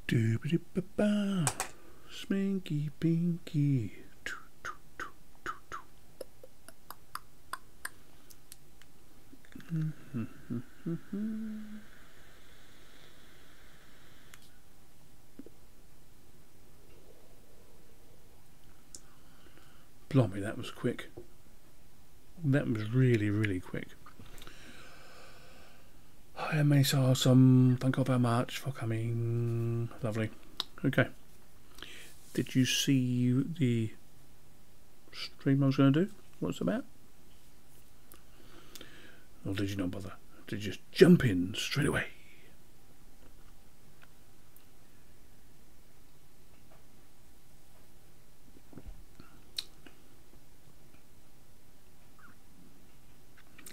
Doobity-ba-ba, sminky pinky. Blimey, that was quick. That was really, really quick. Hi, Miss Awesome. Thank you very much for coming. Lovely. Okay. Did you see the stream I was going to do? What's it about? Or did you not bother? Did you just jump in straight away?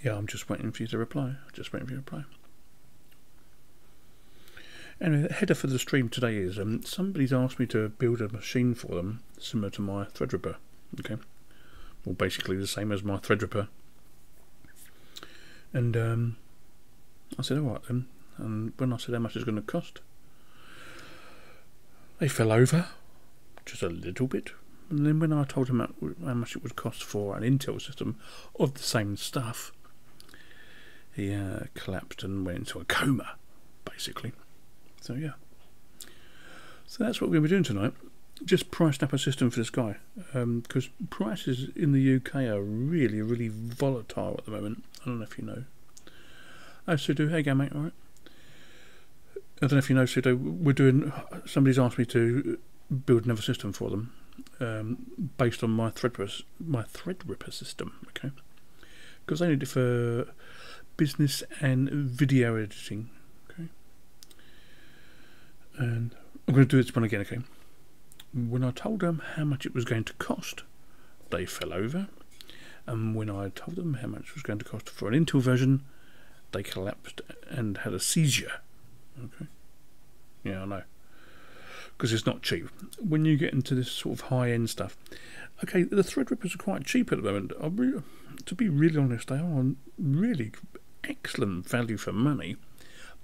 Yeah, I'm just waiting for you to reply. Just waiting for you to reply. Anyway, the header for the stream today is somebody's asked me to build a machine for them similar to my Threadripper. Okay, well, basically the same as my Threadripper. And I said, all right then. And when I said how much it's going to cost, they fell over just a little bit. And then when I told him how much it would cost for an Intel system of the same stuff, he collapsed and went into a coma, basically. So yeah. So that's what we're going to be doing tonight. Just priced up a system for this guy. Because prices in the UK are really, really volatile at the moment. I don't know if you know. Oh, Sudo, hey, mate, alright. I don't know if you know, Sudo, somebody's asked me to build another system for them. Based on my Threadripper system, okay? Because I need it for business and video editing, okay? And I'm going to do this one again, okay? When I told them how much it was going to cost, they fell over. And when I told them how much it was going to cost for an Intel version, they collapsed and had a seizure, okay? Yeah, I know. Because it's not cheap. When you get into this sort of high-end stuff, okay, the Threadrippers are quite cheap at the moment. To be really honest, they are really excellent value for money,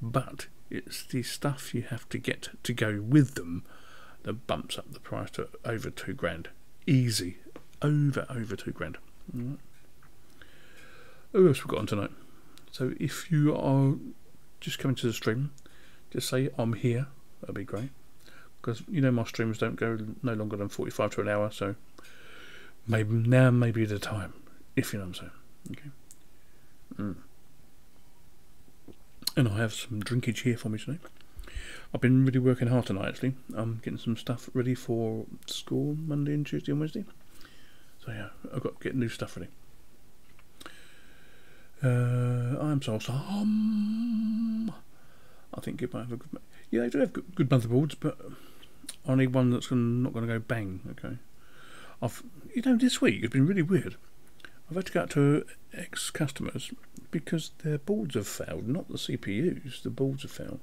but it's the stuff you have to get to go with them that bumps up the price to over £2,000. Easy, over £2,000. Right. Who else we got on tonight? So if you are just coming to the stream, just say I'm here. That'd be great. Because you know my streams don't go no longer than 45 to an hour, so maybe now maybe the time, if you know what I'm saying. Okay. And I have some drinkage here for me today. I've been really working hard tonight actually. I'm getting some stuff ready for school Monday and Tuesday and Wednesday. So yeah, I've got to get new stuff ready. I'm so I think it might have a good. Yeah, they do have good motherboards, but I need one that's not going to go bang. Okay. This week it's been really weird. I've had to go out to ex-customers because their boards have failed, not the CPUs. The boards have failed,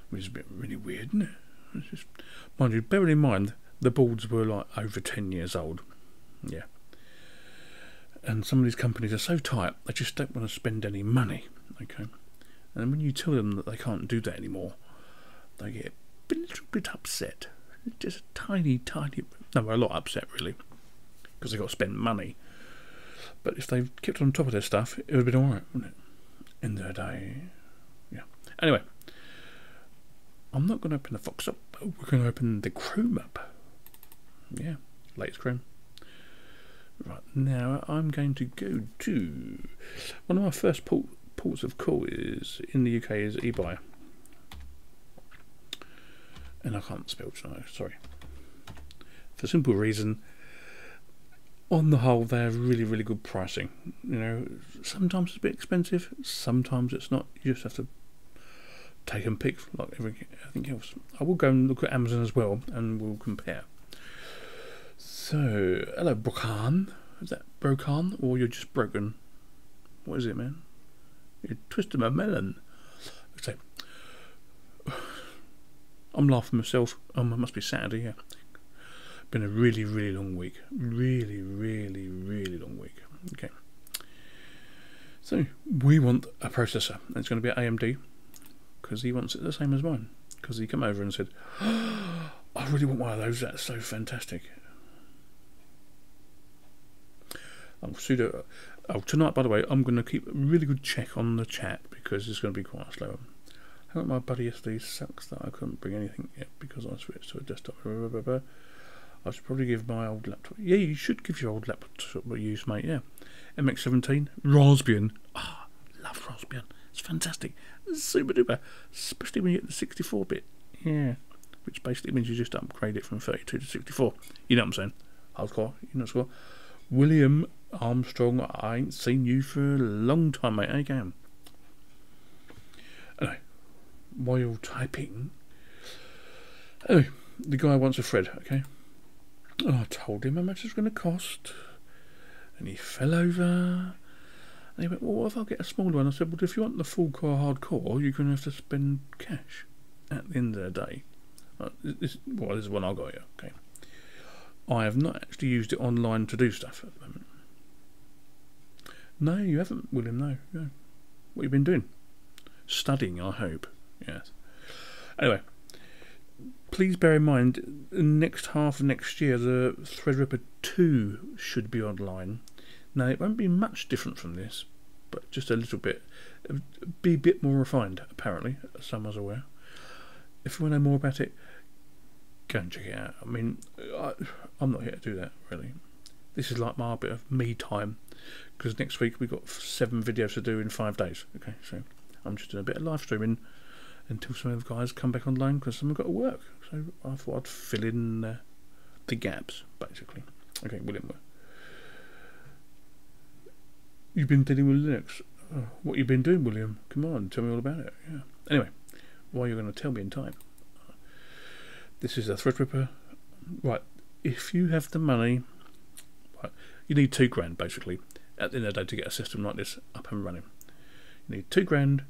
which is a bit really weird, isn't it? It's just, mind you, bearing in mind the boards were like over 10 years old. Yeah. And some of these companies are so tight, they just don't want to spend any money. Okay. And when you tell them that they can't do that anymore, they get a little bit upset. Just a tiny, no, a lot upset really, because they've got to spend money. But if they kept on top of their stuff, it would have been alright, wouldn't it? End of the day, yeah. Anyway, I'm not going to open the Fox up. We're going to open the Chrome up. Yeah, latest Chrome. Right, now I'm going to go to one of my first ports of call is in the UK is eBuy, and I can't spell tonight, sorry. For the simple reason, on the whole, they have really, really good pricing. You know, sometimes it's a bit expensive, sometimes it's not. You just have to take and pick like everything else. I will go and look at Amazon as well, and we'll compare. So, hello, Brokan. Is that Brokan, or you're just broken? What is it, man? You twisted my melon. So, I'm laughing myself. It must be Saturday, yeah. Been a really, really long week. Really, really, really long week. Okay. So, we want a processor. It's going to be an AMD, because he wants it the same as mine. because he came over and said, oh, I really want one of those, that's so fantastic. Tonight, by the way, I'm going to keep a really good check on the chat because it's going to be quite slow. I think my buddy yesterday sucks that I couldn't bring anything yet because I switched to a desktop. I should probably give my old laptop. Yeah, you should give your old laptop a use, mate. Yeah, MX17, Raspbian. Ah, love Raspbian. It's fantastic, it's super duper, especially when you get the 64-bit. Yeah, which basically means you just upgrade it from 32 to 64. You know what I'm saying? Hardcore. You know what? William Armstrong, I ain't seen you for a long time, mate. How you going? Anyway, while you're typing, anyway, the guy wants a thread, okay? And I told him how much it's going to cost, and he fell over. And he went, well, what if I get a smaller one? I said, well, if you want the full core hardcore, you're going to have to spend cash at the end of the day. This is one I got here, okay? I have not actually used it online to do stuff at the moment. No, you haven't, William, no. What have you been doing? Studying, I hope. Yes. Anyway, please bear in mind, the next half of next year, the Threadripper 2 should be online. Now, it won't be much different from this, but just a little bit. Be a bit more refined, apparently, as some was aware. If you want to know more about it, go and check it out. I mean, I'm not here to do that, really. This is like my bit of me time, because next week we've got 7 videos to do in 5 days. Okay, so I'm just doing a bit of live streaming until some of the guys come back online because some have got to work. So I thought I'd fill in the gaps, basically. Okay, William. You've been dealing with Linux. Oh, what you been doing, William? Come on, tell me all about it. Yeah. Anyway, what you're going to tell me in time. This is a Threadripper. Right, if you have the money, right, you need $2,000 basically at the end of the day to get a system like this up and running. You need $2,000,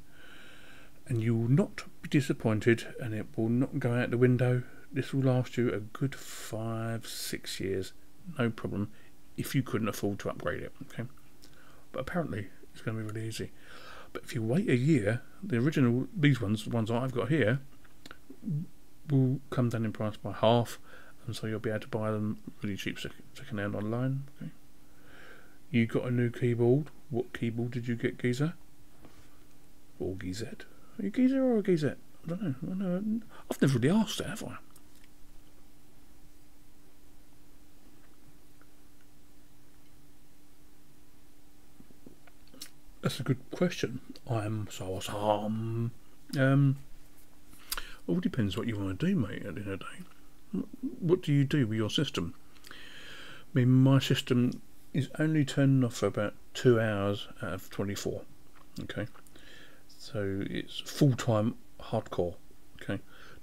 and you will not be disappointed, and it will not go out the window. This will last you a good 5-6 years, no problem, if you couldn't afford to upgrade it. Okay, but apparently it's going to be really easy. But if you wait a year, the original, these ones, the ones I've got here, will come down in price by half, and so you'll be able to buy them really cheap second hand online. Okay. You got a new keyboard. What keyboard did you get, Geezer? Or Geezette? Are you Geezer or a Geezette? I don't know. I've never really asked that, have I? That's a good question. I'm so awesome. All depends what you want to do, mate, at the end of the day. What do you do with your system? I mean, my system is only turning off for about 2 hours out of 24. Okay, so it's full-time hardcore. Okay,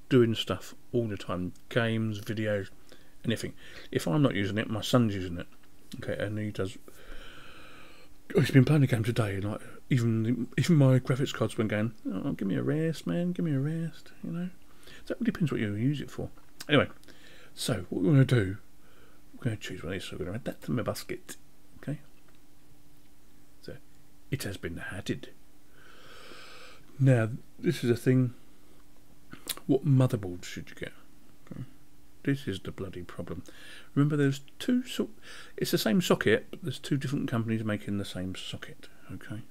doing stuff all the time, games, videos, anything. If I'm not using it, my son's using it. Okay, and he does. He's been playing the game today. Like even my graphics card's been going, oh, give me a rest, man, give me a rest. You know, so that depends what you use it for. Anyway, so what we're going to do, we're going to choose one of these. So we're going to add that to my basket. Okay. So it has been added. Now this is a thing. What motherboard should you get? Okay. This is the bloody problem. Remember, there's two. It's the same socket, but there's 2 different companies making the same socket. Okay.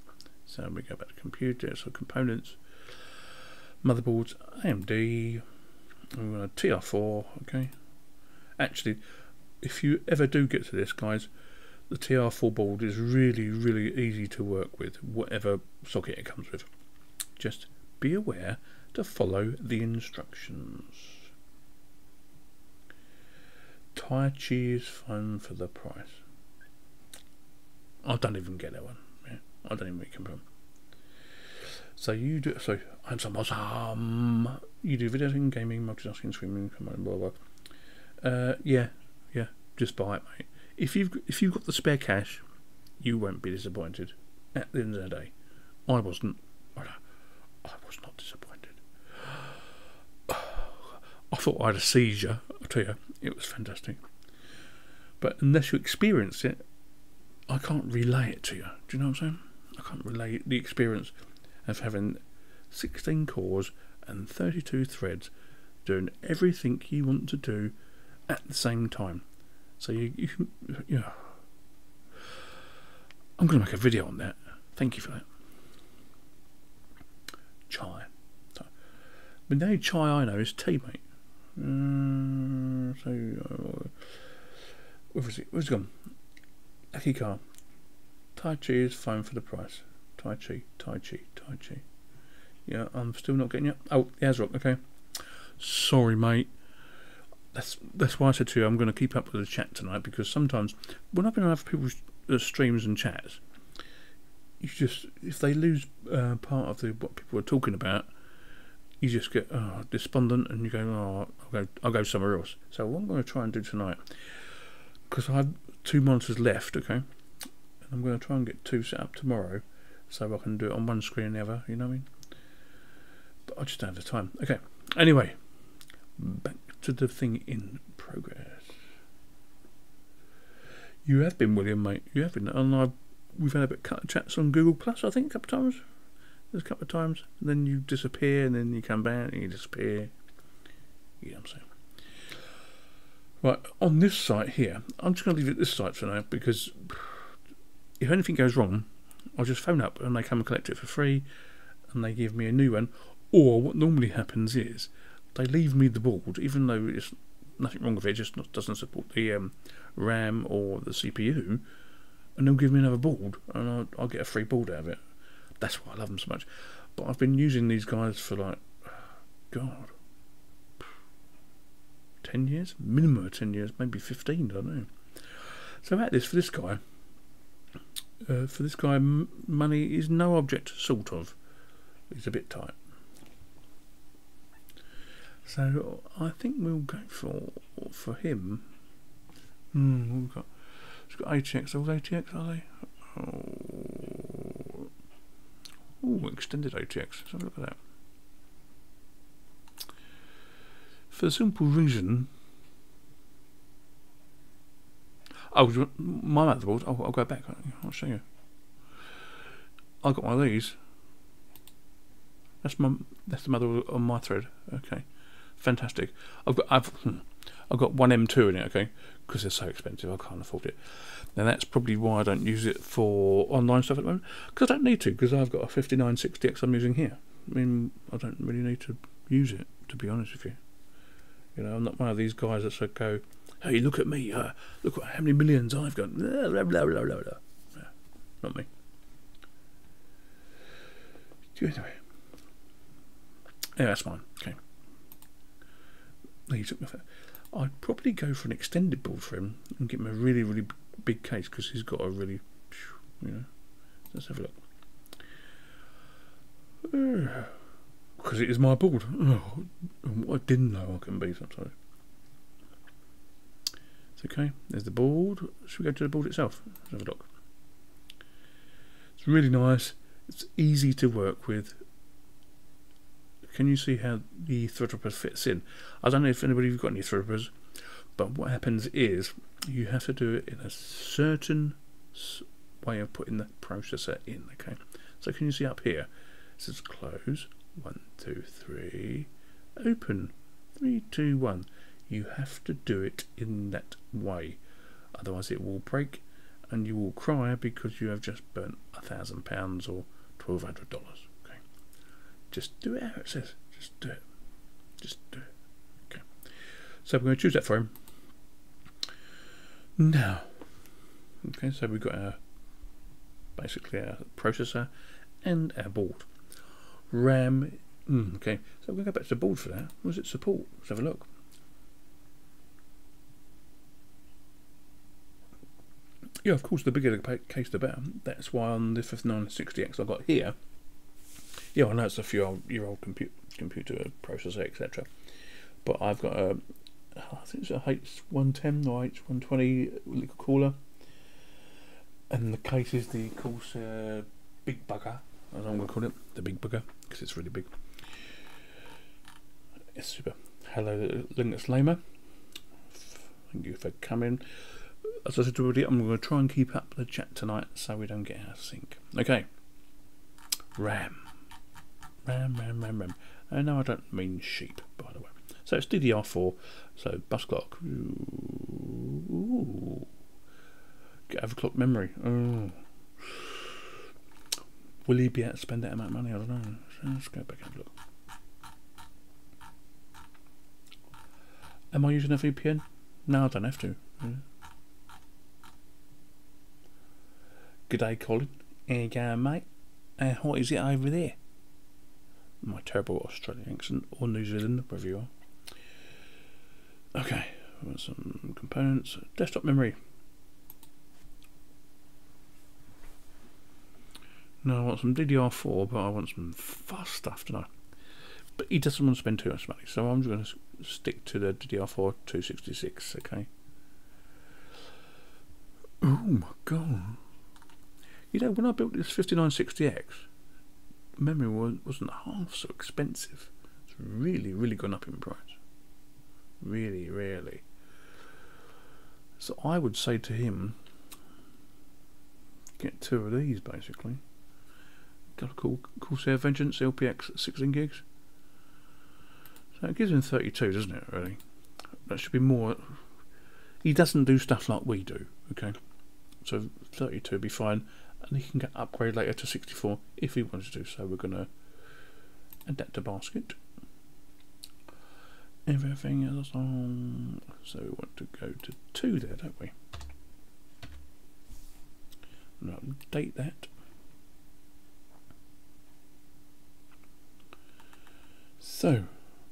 So we go back to computer, so components, motherboards, AMD. We're going to TR4. Okay. Actually, if you ever do get to this, guys, the TR4 board is really, really easy to work with, whatever socket it comes with. Just be aware to follow the instructions. Tai Chi is fun for the price. I don't even get that one. Yeah, I don't even come from. So you do. So I'm some awesome. You do video editing, gaming, multitasking, swimming, come on, blah blah. Yeah. Just buy it, mate. If you've got the spare cash, you won't be disappointed. At the end of the day, I wasn't. I was not disappointed. I thought I had a seizure. I tell you, it was fantastic. But unless you experience it, I can't relay it to you. Do you know what I'm saying? I can't relay the experience of having 16 cores and 32 threads doing everything you want to do at the same time. So you can, yeah. I'm going to make a video on that. Thank you for that. Chai. But the only chai I know is tea, mate. Where is it? Where's it gone? Lucky car. Tai Chi is fine for the price. Tai Chi. Yeah, I'm still not getting it. Oh, Yazrock, okay. Sorry, mate. That's why I said to you I'm going to keep up with the chat tonight, because sometimes when I've been on other people's streams and chats, you just, if they lose part of what people are talking about, you just get despondent, and you go, I'll go somewhere else. So what I'm going to try and do tonight, because I have 2 monitors left, okay, and I'm going to try and get 2 set up tomorrow, so I can do it on one screen and the other. You know what I mean? But I just don't have the time. Okay. Anyway, back to the thing in progress. You have been, William, mate. You have been, and we've had a bit of chats on Google Plus, I think, a couple of times. There's a couple of times, and then you disappear, and then you come back, and you disappear. You know what I'm saying? Right, on this site here, I'm just going to leave it at this site for now, because if anything goes wrong, I'll just phone up, and they come and collect it for free, and they give me a new one. Or what normally happens is they leave me the board, even though it's nothing wrong with it, it just doesn't support the RAM or the CPU, and they'll give me another board, and I'll get a free board out of it. That's why I love them so much. But I've been using these guys for like, God, 10 years? Minimum of 10 years, maybe 15, I don't know. So at this, for this guy, money is no object, sort of. It's a bit tight. So I think we'll go for him. We've got ATX. Are they ATX? Are they? Oh, extended ATX. Let's have a look at that. For the simple reason. Oh, my motherboard. I'll go back. I'll show you. I got one of these. That's the motherboard on my thread. Okay. Fantastic. I've got one M2 in it, okay, because they're so expensive I can't afford it. Now that's probably why I don't use it for online stuff at the moment, because I don't need to, because I've got a 5960X I'm using here. I mean, I don't really need to use it, to be honest with you. You know, I'm not one of these guys that go, hey, look at me, look at how many millions I've got. Blah, blah, blah, blah, blah. Yeah, not me. Anyway, yeah, that's fine. Okay. He took my phone. I'd probably go for an extended board for him and get him a really, really big case, because he's got a really, you know. Let's have a look. Because it is my board. Oh, I didn't know I can be sometimes. It's okay. There's the board. Should we go to the board itself? Let's have a look. It's really nice. It's easy to work with. Can you see how the Threadripper fits in? I don't know if anybody's got any Threadrippers, but what happens is you have to do it in a certain way of putting the processor in. Okay, so can you see up here? It says close, 1, 2, 3, open, 3, 2, 1. You have to do it in that way, otherwise it will break, and you will cry because you have just burnt £1,000 or $1,200. Just do it how it says. Just do it. Just do it. Okay. So we're going to choose that for him. Now. Okay, so we've got basically our processor and our board. RAM. Okay, so we're going to go back to the board for that. What does it support? Let's have a look. Yeah, of course, the bigger the case the better. That's why on the 5960X I got here. Yeah, I know it's a few year old computer processor, etc. But I've got a, I think it's a H110 or H120 liquid cooler, and the case is the Corsair Big Bugger, as I'm going to call it, the Big Bugger, because it's really big. It's super. Hello, Linux Lamer. Thank you for coming. As I said already, I'm going to try and keep up the chat tonight so we don't get out of sync. Okay. RAM. No, I don't mean sheep, by the way. So it's DDR4. So bus clock. Ooh. Get overclock memory. Oh. Will he be able to spend that amount of money? I don't know. So let's go back and have a look. Am I using a VPN? No, I don't have to. Yeah. G'day, Colin. How you going, mate? What is it over there? My terrible Australian accent, or New Zealand, wherever you are. Okay, we've got some components. Desktop memory. No, I want some DDR4, but I want some fast stuff, don't I? But he doesn't want to spend too much money, so I'm just going to stick to the DDR4 266, okay? Oh my god. You know, when I built this 5960X, memory wasn't half so expensive. It's really, really gone up in price. Really, really. So I would say to him, get 2 of these, basically. Got a cool Corsair Vengeance LPX 16 gigs. So it gives him 32, doesn't it, really? That should be more. He doesn't do stuff like we do, okay? So 32 would be fine, and he can get upgrade later to 64 if he wants to do so. We're going to adapt to basket. Everything else on. So we want to go to 2 there, don't we? And update that. So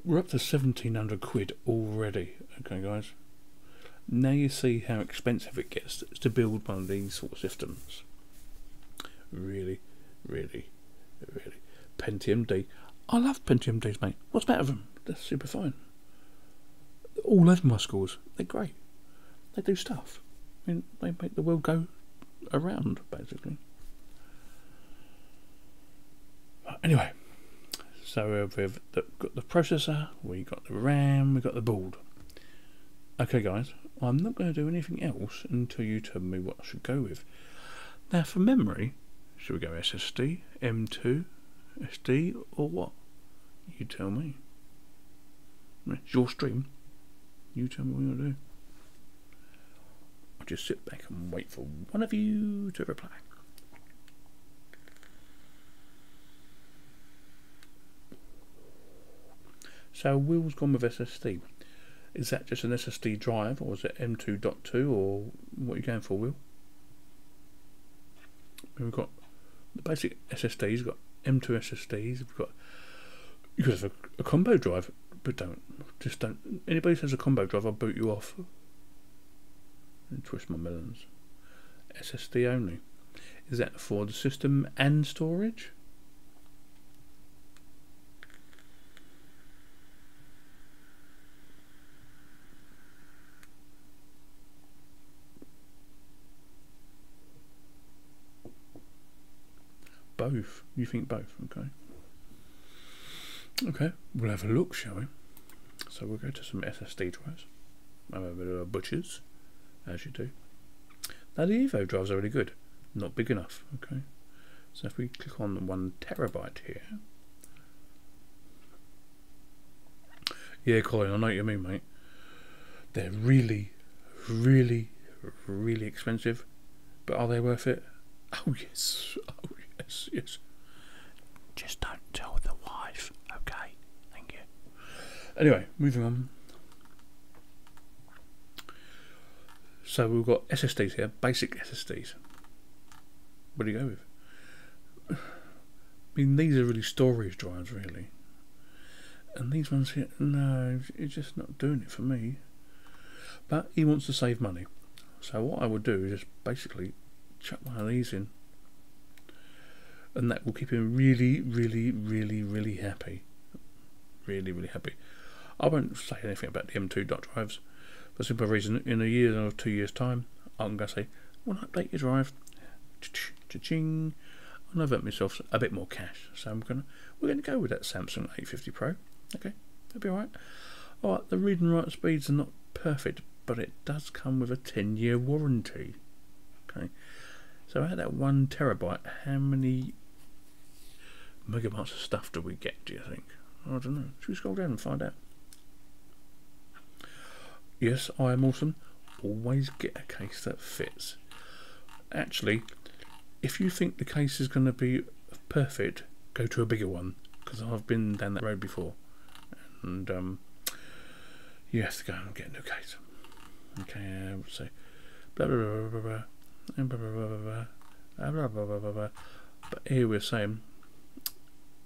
we're up to 1,700 quid already. Okay, guys. Now you see how expensive it gets to build one of these sort of systems. Really, really, really. Pentium D. I love Pentium Ds, mate. What's better of them? They're super fine. All over my schools. They're great. They do stuff. I mean, they make the world go around, basically. Anyway, so we've got the processor, we got the RAM, we got the board. Okay, guys, I'm not going to do anything else until you tell me what I should go with. Now, for memory, should we go SSD, M2, SD, or what? You tell me. It's your stream. You tell me what you want to do. I'll just sit back and wait for one of you to reply. So Will's gone with SSD. Is that just an SSD drive, or is it M2.2, or what are you going for, Will? We've got the basic SSDs, we've got M2 SSDs, you could have a combo drive, but don't. Anybody says a combo drive, I'll boot you off. And twist my melons. SSD only. Is that for the system and storage? Both. You think both? Okay. Okay, we'll have a look, shall we? So we'll go to some SSD drives. Have a bit of butchers, as you do. Now the Evo drives are really good. Not big enough. Okay. So if we click on the 1 terabyte here. Yeah, Colin, I know what you mean, mate. They're really, really, really expensive. But are they worth it? Oh yes. Oh yes, yes. Just don't tell the wife, okay? Thank you. Anyway, moving on. So we've got SSDs here, basic SSDs. What do you go with? I mean, these are really storage drives, really. And these ones here, no, it's just not doing it for me. But he wants to save money. So what I would do is just basically chuck one of these in. And that will keep him really, really, really, really happy. Really, really happy. I won't say anything about the M2 dot drives for the simple reason, in a year or 2 years' time, I'm going to say, I want to update your drive. Cha-ching. I'll avert myself a bit more cash. So we're going to go with that Samsung 850 Pro. Okay, that'll be alright. Alright, the read and write speeds are not perfect, but it does come with a 10-year warranty. Okay, so out of that 1 terabyte, how many megabytes of stuff do we get, do you think? I don't know. Should we scroll down and find out? Yes, I am awesome. Always get a case that fits. Actually, if you think the case is going to be perfect, go to a bigger one, because I've been down that road before. And you have to go and get a new case. Okay, so blah blah blah blah blah blah blah blah blah blah blah blah. But here we're saying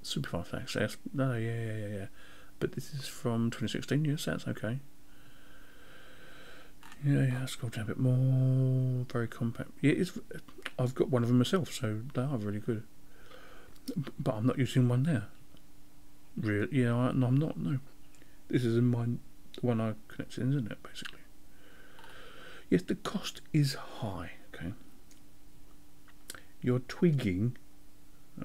super fast access. No, yeah. But this is from 2016. Yes, that's okay. Yeah. Scroll down a bit more. Very compact. Yeah, I've got one of them myself, so they are really good. But I'm not using one now. Really? Yeah, no, I'm not. No, this is in mine. The one I connect to the internet, basically. Yes, the cost is high. Okay. You're tweaking.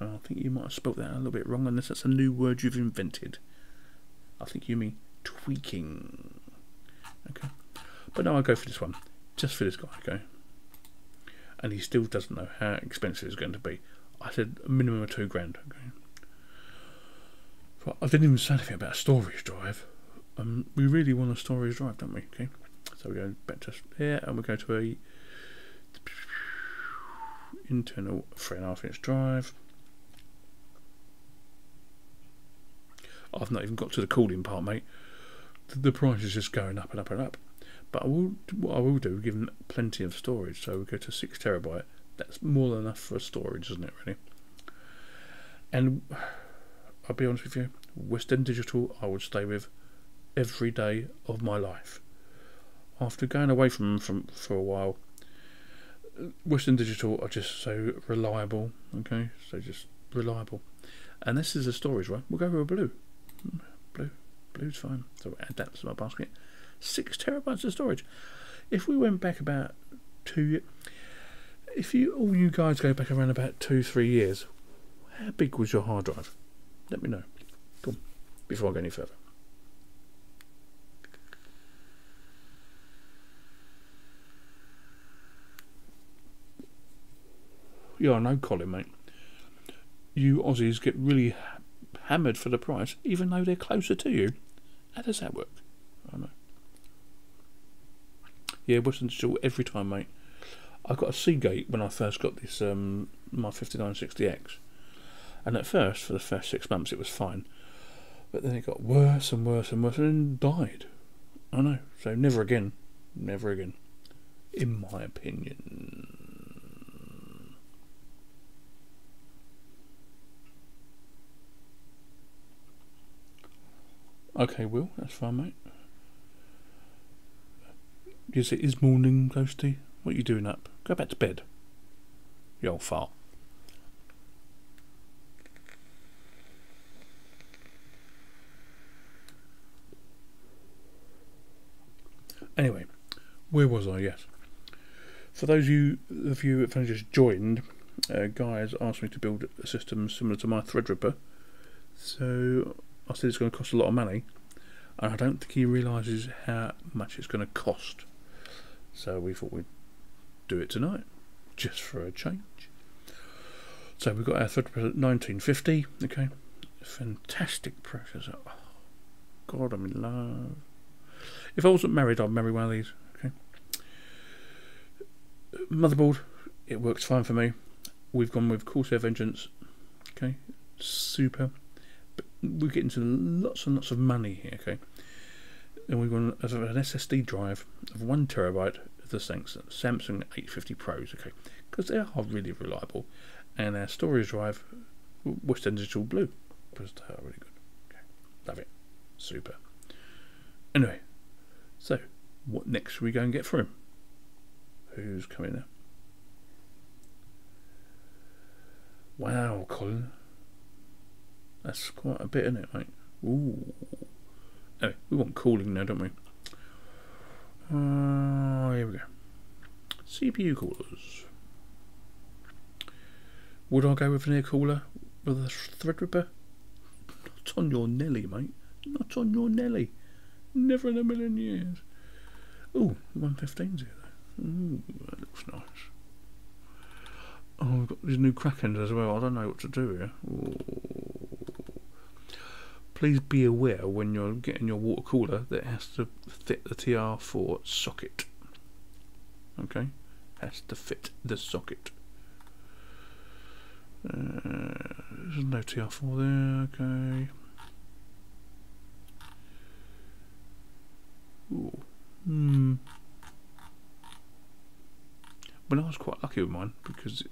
I think you might have spelt that a little bit wrong, unless that's a new word you've invented. I think you mean tweaking. Okay. But no, I go for this one. Just for this guy, okay? And he still doesn't know how expensive it's going to be. I said a minimum of £2 grand, okay? But I didn't even say anything about a storage drive. We really want a storage drive, don't we? Okay. So we go back to here and we go to a internal 3.5-inch drive. I've not even got to the cooling part, mate. The price is just going up and up and up. But what I will do, given plenty of storage, so we go to 6 terabyte. That's more than enough for storage, isn't it, really? And I'll be honest with you, Western Digital I would stay with every day of my life. After going away from them for a while, Western Digital are just so reliable, okay? So just reliable. And this is a storage, right? We'll go with a blue. Blue's fine. So we'll add that to my basket. 6 terabytes of storage. If we went back about all you guys go back around about 2-3 years, how big was your hard drive? Let me know. Go on, before I go any further. Yeah, I know, Colin, mate. You Aussies get really hammered for the price, even though they're closer to you. How does that work? I know. Yeah, Western Digital every time, mate. I got a Seagate when I first got this, my 5960X. And at first, for the first 6 months, it was fine. But then it got worse and worse and worse and then died. I know. So never again. Never again. In my opinion. Okay, Will, that's fine, mate. Yes, it is morning, Ghosty. What are you doing up? Go back to bed. You old fart. Anyway, where was I? Yes. For those of you that have only just joined, guys asked me to build a system similar to my Threadripper. So I said it's going to cost a lot of money, and I don't think he realises how much it's going to cost. So we thought we'd do it tonight, just for a change. So we've got our Threadripper 1950, okay, fantastic processor. Oh, God, I'm in love. If I wasn't married, I'd marry one of these, okay. Motherboard, it works fine for me. We've gone with Corsair Vengeance, okay, super. But we're getting to lots and lots of money here, okay. And we've got an SSD drive of 1 terabyte of the Samsung 850 Pros, okay, because they are really reliable. And our storage drive, Western Digital Blue, because they are really good. Okay, love it, super. Anyway, so what next should we go and get for him? Who's coming now? Wow, Colin. That's quite a bit, isn't it, mate? Ooh. Anyway, we want cooling now, don't we? Here we go. CPU coolers. Would I go with an air cooler with a Threadripper? Not on your Nelly, mate. Not on your Nelly. Never in a million years. Ooh, 115's here though. Ooh, that looks nice. Oh, we've got these new Krakens as well. I don't know what to do here. Ooh. please be aware when you're getting your water cooler that it has to fit the TR4 socket. Okay, has to fit the socket. There's no TR4 there. Okay. Ooh. But I was quite lucky with mine because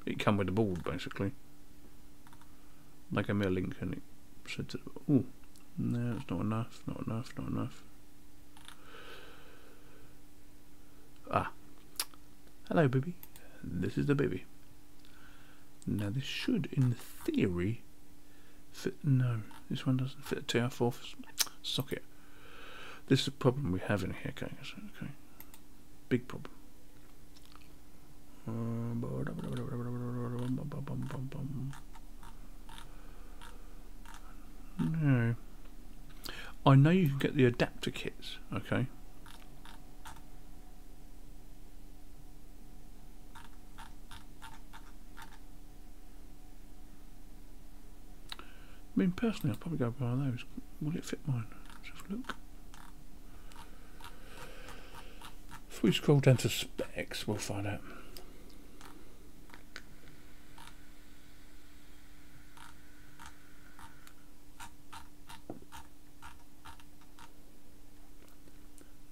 it came with the board basically. They gave me a link and it said, "Oh, no, it's not enough, not enough, not enough." Ah, hello, baby. This is the baby. Now this should, in theory, fit. No, this one doesn't fit the TR4 socket. This is a problem we have in here, guys. Okay, big problem. No, I know you can get the adapter kits. Okay. I mean, personally, I'll probably go buy those. Will it fit mine? Let's have a look. If we scroll down to specs, we'll find out.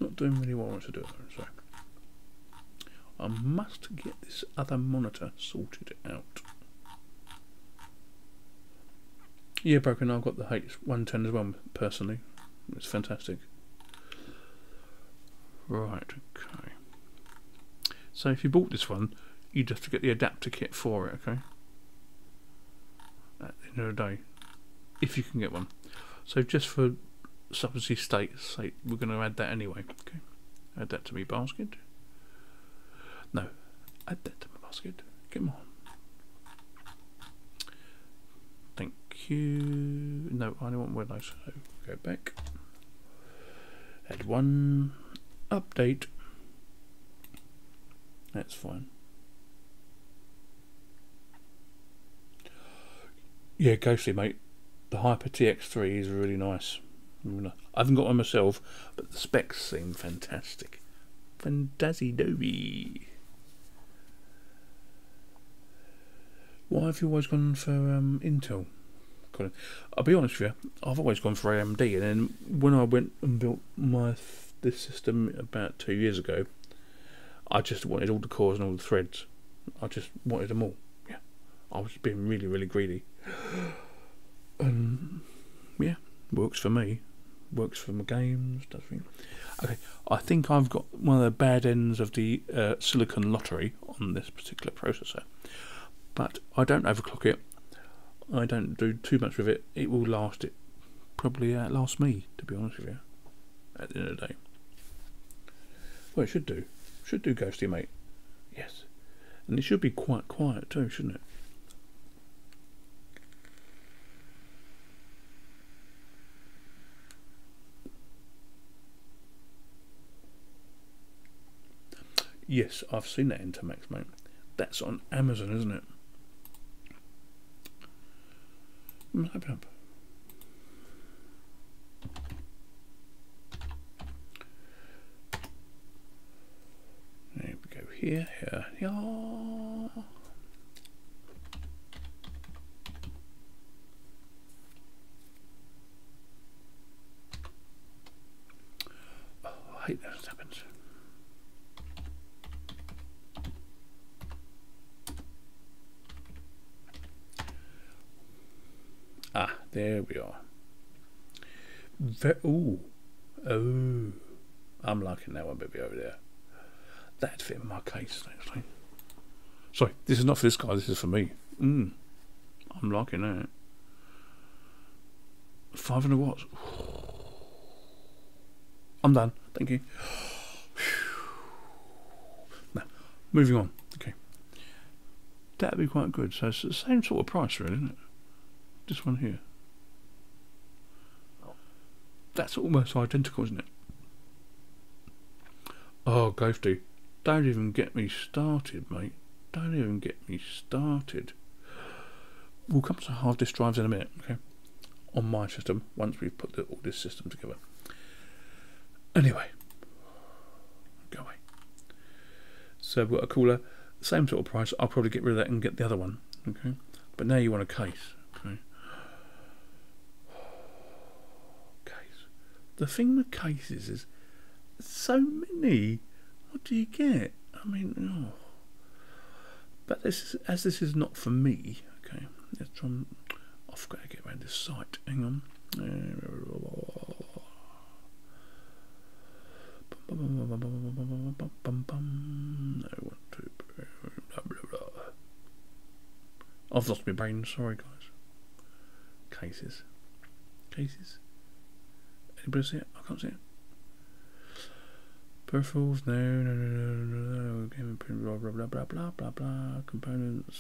Not doing really what I want to do though, so I must get this other monitor sorted out. Yeah, broken. I've got the H110 as well. Personally, it's fantastic. Right, okay. So if you bought this one, you'd have to get the adapter kit for it, okay? At the end of the day, if you can get one. So just for suppository sake, we're going to add that anyway, okay? Add that to my basket. No, add that to my basket. Come on. Thank you. No, I don't want one of those. So go back. Add one. Update. That's fine. Yeah, Ghostly, mate. The Hyper TX3 is really nice. I haven't got one myself, but the specs seem fantastic. Fantasy-doby. Why have you always gone for Intel? Colin? I'll be honest with you, I've always gone for AMD, and then when I went and built this system about 2 years ago, I just wanted all the cores and all the threads. I just wanted them all. Yeah, I was being really, really greedy. Yeah, works for me. Works for my games. Doesn't. Okay, I think I've got one of the bad ends of the silicon lottery on this particular processor, but I don't overclock it. I don't do too much with it. It will last. It probably outlast me, to be honest with you. At the end of the day. Well, it should do. Should do, Ghosty, mate. Yes. And it should be quite quiet too, shouldn't it? Yes, I've seen that Intermax, mate. That's on Amazon, isn't it? Open up. There we go. Here. Yeah. Oh, I hate those happens. Ah, there we are. Oh, I'm liking that one, baby, over there. That'd fit in my case, actually. Sorry, this is not for this guy, this is for me. I'm liking that. 500 watts. I'm done, thank you. Now, moving on. Okay. That'd be quite good. So it's the same sort of price, really, isn't it? This one here. That's almost identical, isn't it? Oh, Ghosty. Don't even get me started, mate. Don't even get me started. We'll come to hard disk drives in a minute, okay? on my system once we've put all this system together. Anyway, go away. So we've got a cooler, same sort of price. I'll probably get rid of that and get the other one. Okay, but now you want a case. Okay, case. The thing with cases is so many. What do you get? I mean, oh. But this is not for me. Okay, let's try. I forgot to get around this site. Hang on. No, I've lost my brain. Sorry, guys. Cases. Anybody see it? I can't see it. Peripherals. No. Blah. Components.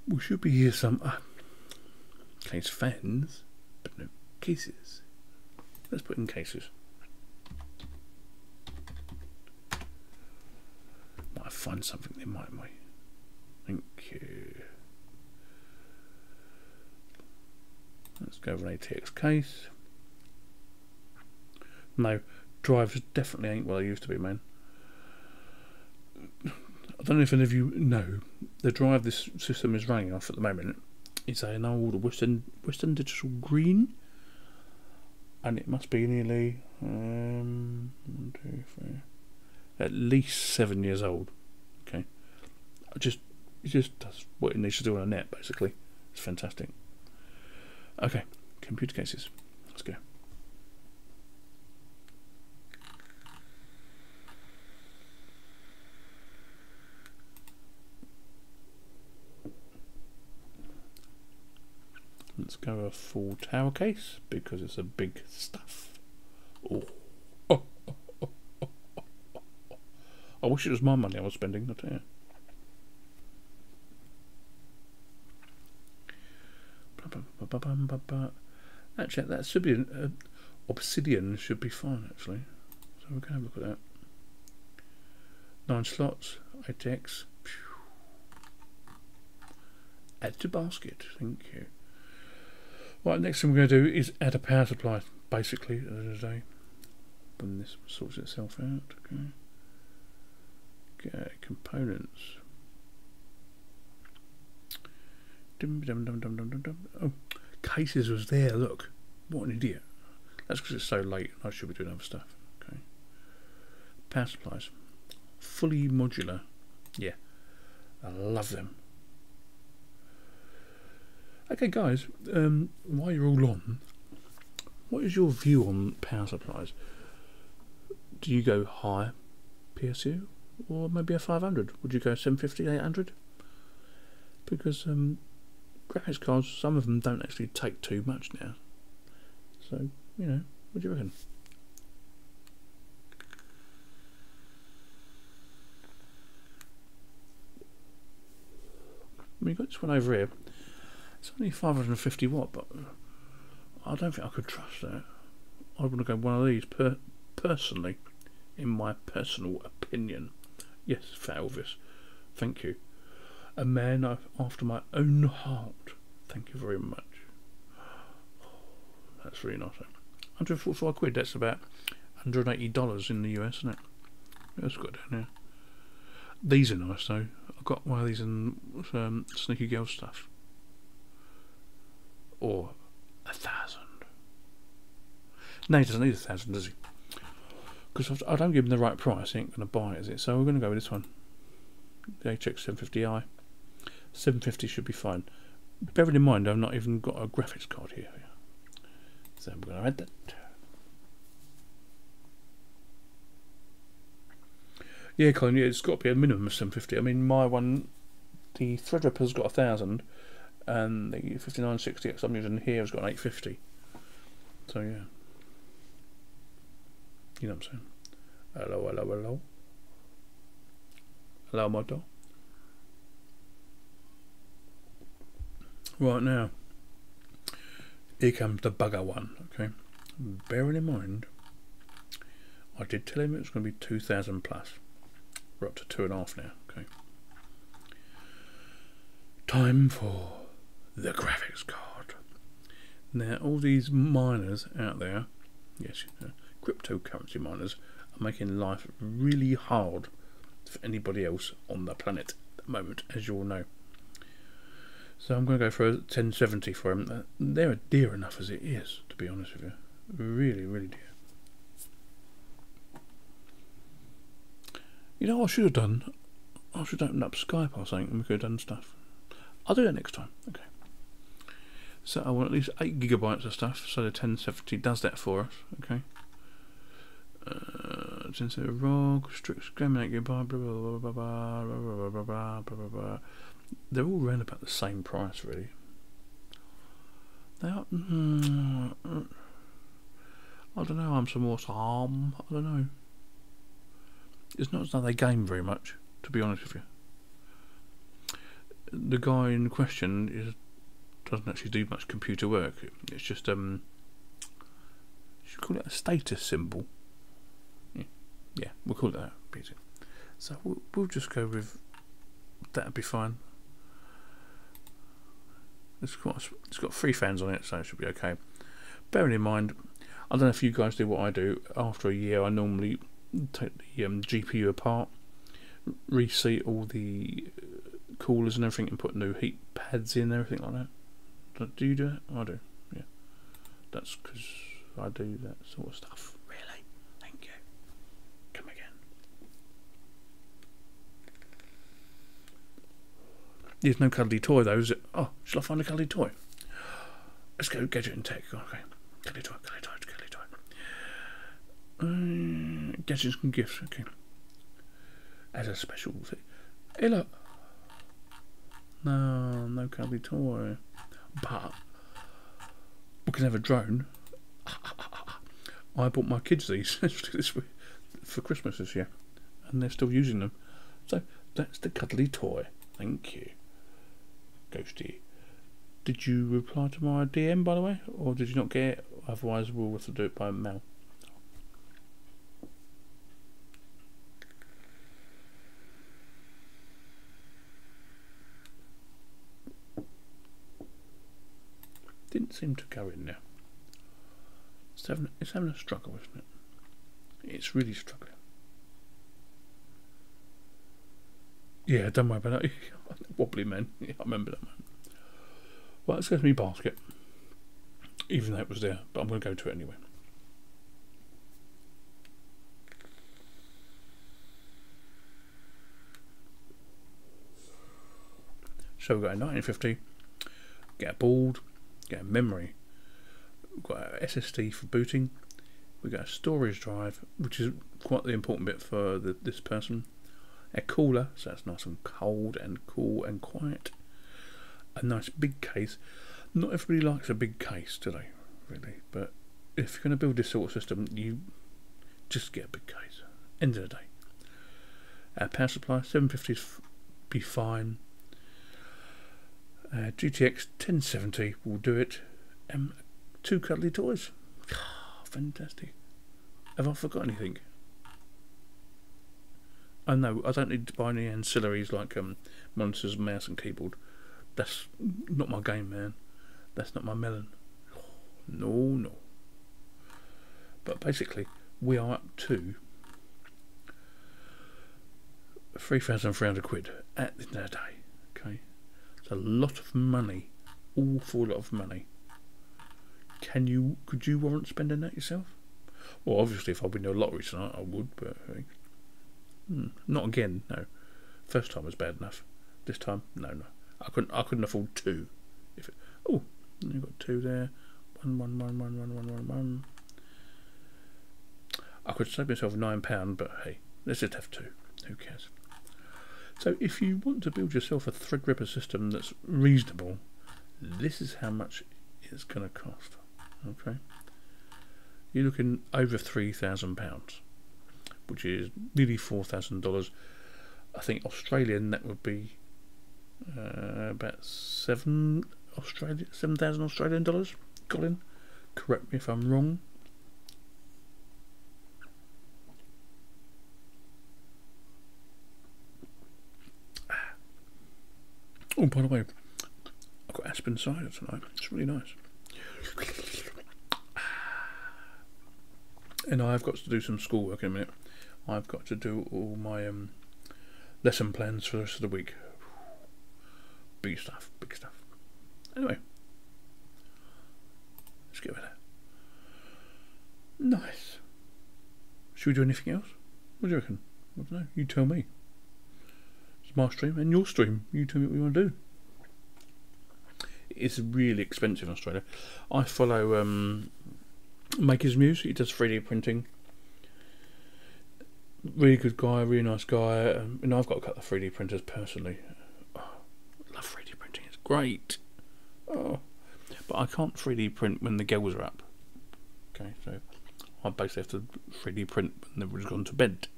We should be here some case fans, but no cases. Let's put in cases. Might find something there, mightn't we? Thank you. Let's go with an ATX case. No, drives definitely ain't what they used to be, man. I don't know if any of you know, the drive this system is running off at the moment is an old Western Digital Green, and it must be nearly 1, 2, 3, at least 7 years old. Okay, it just does what it needs to do on a net, basically. It's fantastic. Okay, computer cases. Let's go. Let's go a full tower case because it's a big stuff. Oh. I wish it was my money I was spending, I tell you. Actually, that should be obsidian should be fine, actually. So we can have a look at that. 9 slots, ATX. Add to basket. Thank you. Right, next thing we're going to do is add a power supply, basically, at the end of the day. When this sorts itself out. Okay, components. Oh, cases was there, look. What an idiot. That's because it's so late and I should be doing other stuff. Okay. Power supplies. Fully modular. Yeah. I love them. Okay, guys, while you're all on, what is your view on power supplies? Do you go high PSU or maybe a 500? Would you go 750, 800? Because graphics cards, some of them don't actually take too much now. So, you know, what do you reckon? We've got this one over here. It's only 550 watt, but I don't think I could trust that. I want to go one of these personally, in my personal opinion. Yes, Fat Elvis, thank you. A man after my own heart. Thank you very much. That's really nice. 145 quid. That's about $180 in the US, isn't it? That's good down here. These are nice though. I got one of these in Sneaky Girl stuff. Or 1,000. No, he doesn't need 1,000, does he? Because if I don't give him the right price, he ain't going to buy it, is it? So we're going to go with this one. The HX 750i. 750 should be fine. Bearing in mind I've not even got a graphics card here. So I'm going to add that. Yeah, Colin, yeah, it's got to be a minimum of 750. I mean, my one, the Threadripper's got 1,000. And the 5960X I'm using here has got an 850. So yeah. You know what I'm saying? Hello. Hello, my doll. Right now, here comes the bugger one, okay? Bearing in mind, I did tell him it was going to be 2,000 plus. We're up to 2.5 now, okay? Time for the graphics card. Now, all these miners out there, yes, cryptocurrency miners, are making life really hard for anybody else on the planet at the moment, as you all know. So I'm going to go for a 1070 for them. They're dear enough as it is, to be honest with you. Really, really dear. You know what I should have done? I should open up Skype or something and we could have done stuff. I'll do that next time. Okay. So I want at least 8 gigabytes of stuff, so the 1070 does that for us. Okay. 1070 ROG, strict discriminate gigabyte, blah blah blah blah blah blah blah blah blah blah. They're all around about the same price, really. They are. I don't know. I'm some more Sam. I don't know. It's not as though they game very much, to be honest with you. The guy in question doesn't actually do much computer work. It's just you should call it a status symbol. Yeah, we'll call it that. Peter. So we'll just go with that'd be fine. It's got 3 fans on it, so it should be okay. Bearing in mind, I don't know if you guys do what I do. After a year, I normally take the GPU apart, reseat all the coolers and everything, and put new heat pads in, everything like that. Do you do it? I do. Yeah, that's because I do that sort of stuff. Really? Thank you. Come again. There's no cuddly toy though, is it? Oh, shall I find a cuddly toy? Let's go gadget and tech. Okay, cuddly toy, cuddly toy, cuddly toy. Gadgets and gifts. Okay. As a special thing. Hey look. No cuddly toy. But we can have a drone. I bought my kids these for Christmas this year, and they're still using them. So that's the cuddly toy. Thank you, Ghosty. Did you reply to my DM, by the way, or did you not get it? Otherwise, we'll have to do it by mail. Didn't seem to go in there. It's having a struggle, isn't it? It's really struggling. Yeah, don't worry about that. Wobbly man. Yeah, I remember that man. Well, let's go to my basket. Even though it was there, but I'm going to go to it anyway. So we've got a 1950, get a board, get a memory, we've got an SSD for booting, we've got a storage drive, which is quite the important bit for this person, a cooler, so that's nice and cold and cool and quiet, a nice big case. Not everybody likes a big case today, really, but if you're going to build this sort of system, you just get a big case. End of the day. Power supply, 750s be fine. GTX 1070 will do it. 2 cuddly toys. Fantastic. Have I forgot anything? Oh no, I don't need to buy any ancillaries like monitors, mouse and keyboard. That's not my game, man. That's not my melon. No. But basically, we are up to 3,300 quid at the end of the day. Okay. A lot of money, awful lot of money. Could you warrant spending that yourself? Well, obviously, if I win the lottery tonight, I would, but not again. No, first time was bad enough. This time, no. I couldn't afford 2. Oh, you've got 2 there. One. I could save myself £9, but hey, let's just have 2. Who cares? So if you want to build yourself a Threadripper system that's reasonable, this is how much it's going to cost. Okay, you're looking over £3,000, which is nearly $4,000. I think Australian that would be about $7,000 Australian dollars. Colin, correct me if I'm wrong. Oh, by the way, I've got Aspen cider tonight. It's really nice. And I've got to do some schoolwork in a minute. I've got to do all my lesson plans for the rest of the week. Big stuff, big stuff. Anyway, let's get rid of that. Nice. Should we do anything else? What do you reckon? I don't know. You tell me. It's my stream and your stream. You tell me what you want to do. It's really expensive in Australia. I follow Maker's Muse. He does 3D printing. Really good guy, really nice guy. You know, I've got a couple of 3D printers personally. Oh, I love 3D printing. It's great. Oh, but I can't 3D print when the girls are up. Okay, so I basically have to 3D print when everyone's gone to bed.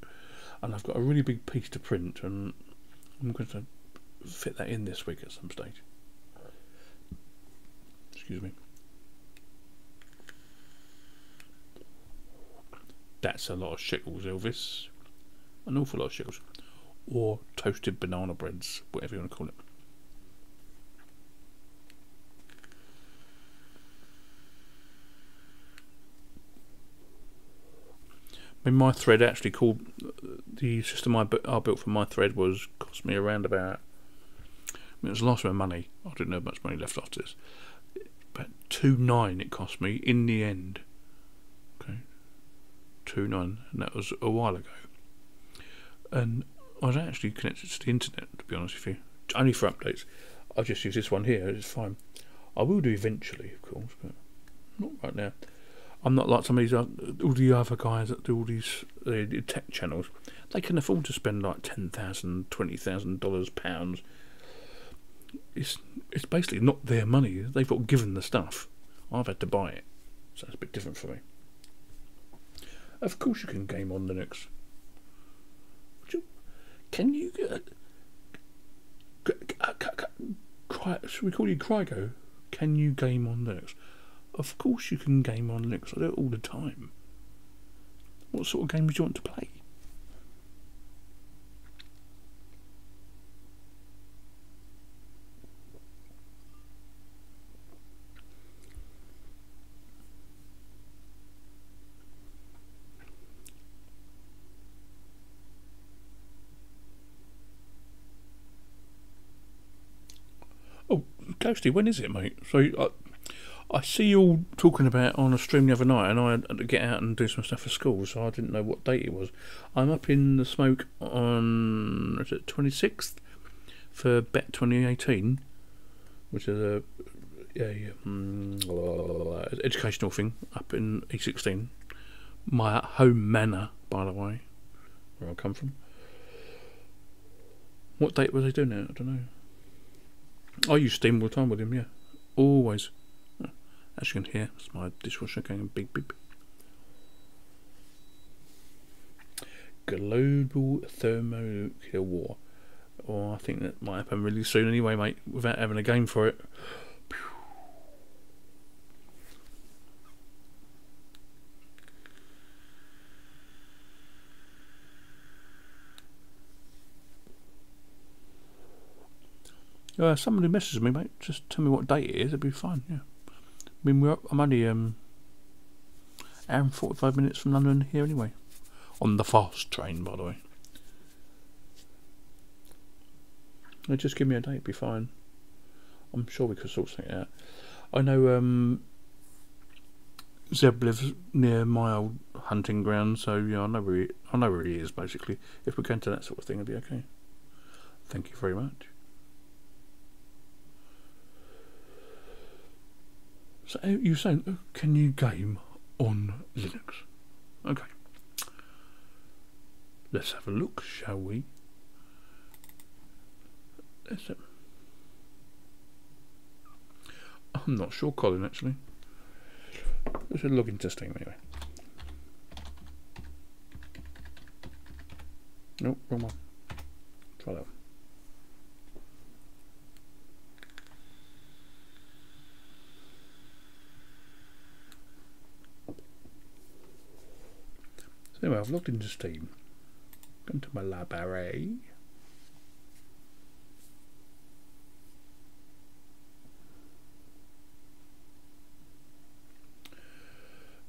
And I've got a really big piece to print, and I'm going to fit that in this week at some stage. Excuse me. That's a lot of shickles, Elvis. An awful lot of shickles. Or toasted banana breads, whatever you want to call it. I mean, my thread actually called the system I built for my thread cost me around about. I mean, it was a lot of money. I didn't have much money left after this. About 2.9 it cost me in the end. Okay, 2.9, and that was a while ago. And I was actually connected to the internet, to be honest with you, only for updates. I'll just use this one here. It's fine. I will do eventually, of course, but not right now. I'm not like some of these, all the other guys that do all these tech channels. They can afford to spend like $10,000, $20,000 pounds. It's basically not their money. They've got given the stuff. I've had to buy it, so it's a bit different for me. Of course, you can game on Linux. Can you? Should we call you Crygo? Can you game on Linux? Of course you can game on Linux. I do it all the time. What sort of game would you want to play? Oh, Ghosty, when is it, mate? So I see you all talking about on a stream the other night, and I had to get out and do some stuff for school, so I didn't know what date it was. I'm up in the smoke on, is it 26th for Bet 2018, which is a educational thing up in E16, my home manor, by the way, where I come from. What date were they doing it? I don't know. I use Steam all the time with him, yeah, always. As you can hear, it's my dishwasher going beep beep. Global thermonuclear war. Oh, I think that might happen really soon anyway, mate, without having a game for it. Somebody messages me, mate. Just tell me what date it is, it'll be fine, yeah. I mean, I'm only hour and 45 minutes from London here anyway. On the fast train, by the way. Just give me a date, it'll be fine. I'm sure we could sort something out. I know Zeb lives near my old hunting ground, so yeah, I know where he is, basically. If we're going to that sort of thing, it'll be okay. Thank you very much. So you're saying, oh, can you game on Linux? Okay. Let's have a look, shall we? I'm not sure, Colin, actually. Let's log into Steam anyway. Nope, wrong one. Try that one. Anyway, I've logged into Steam. Gone to my library.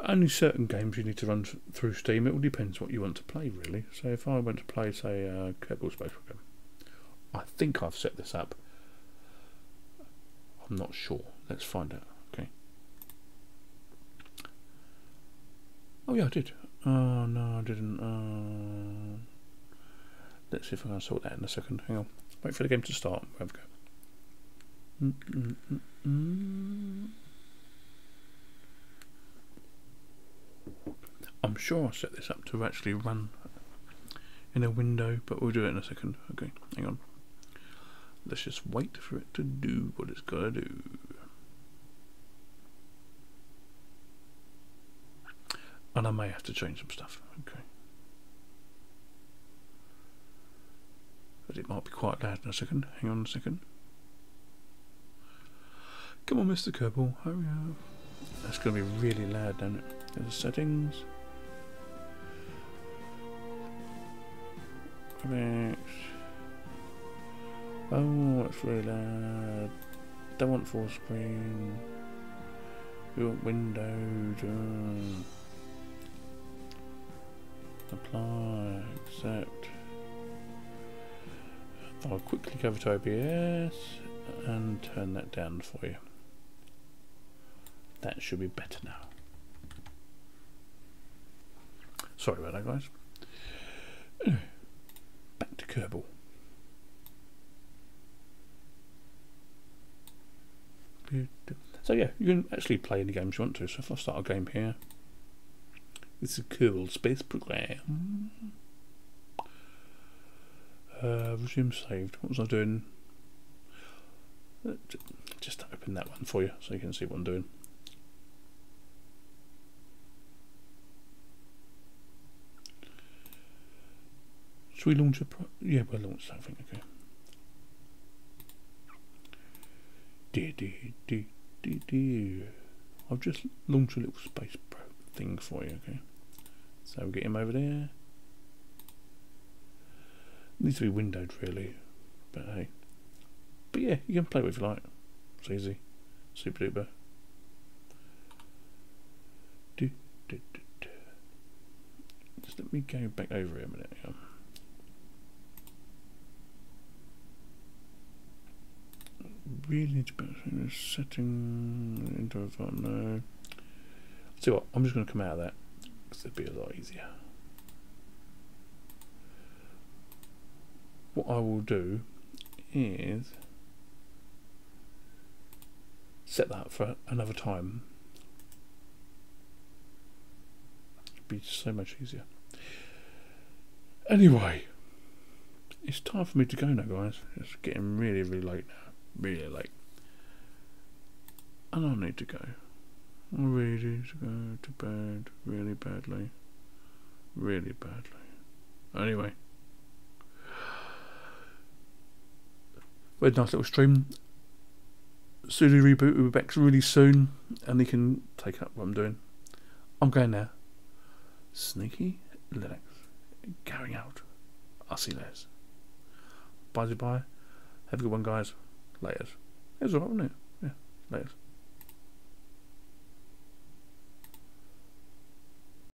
Only certain games you need to run through Steam. It all depends what you want to play, really. So if I went to play, say, Kerbal Space Program, I think I've set this up. I'm not sure. Let's find out. Okay. Oh yeah, I did. Oh no, I didn't. Let's see if I can sort that in a second. Hang on. Wait for the game to start. We'll have a go. I'm sure I set this up to actually run in a window, but we'll do it in a second. Okay, hang on. Let's just wait for it to do what it's got to do. And I may have to change some stuff. Okay. But it might be quite loud in a second. Hang on a second. Come on, Mr. Kerbal, hurry up. That's going to be really loud, isn't it? There's the settings. Oh, it's really loud. Don't want full screen. We want Windows. Apply. Accept. I'll quickly go over to OBS and turn that down for you. That should be better now. Sorry about that, guys. Anyway, back to Kerbal. So yeah, you can actually play any games you want to. So if I start a game here, this is Kerbal Space Program. Resume saved. What was I doing? Just open that one for you so you can see what I'm doing. Should we launch a yeah, we'll launch something, okay. I'll just launch a little space thing for you, okay. So we'll get him over there. Needs to be windowed really, but hey. But yeah, you can play with it if you like. It's easy. Super duper. Just let me go back over here a minute. Yeah. Really need to be setting into a file. No. See what? I'm just going to come out of that because it'd be a lot easier. What I will do is set that up for another time. It'd be so much easier. Anyway, it's time for me to go now, guys. It's getting really, really late now. Really late. And I need to go. I really need to go to bed really badly. Really badly. Anyway. We had a nice little stream. Soon as we reboot, we'll be back really soon. And he can take up what I'm doing. I'm going now. Sneekylinux. Going out. I'll see you later. Bye. Have a good one, guys. Laters. It was alright, wasn't it? Yeah, laters.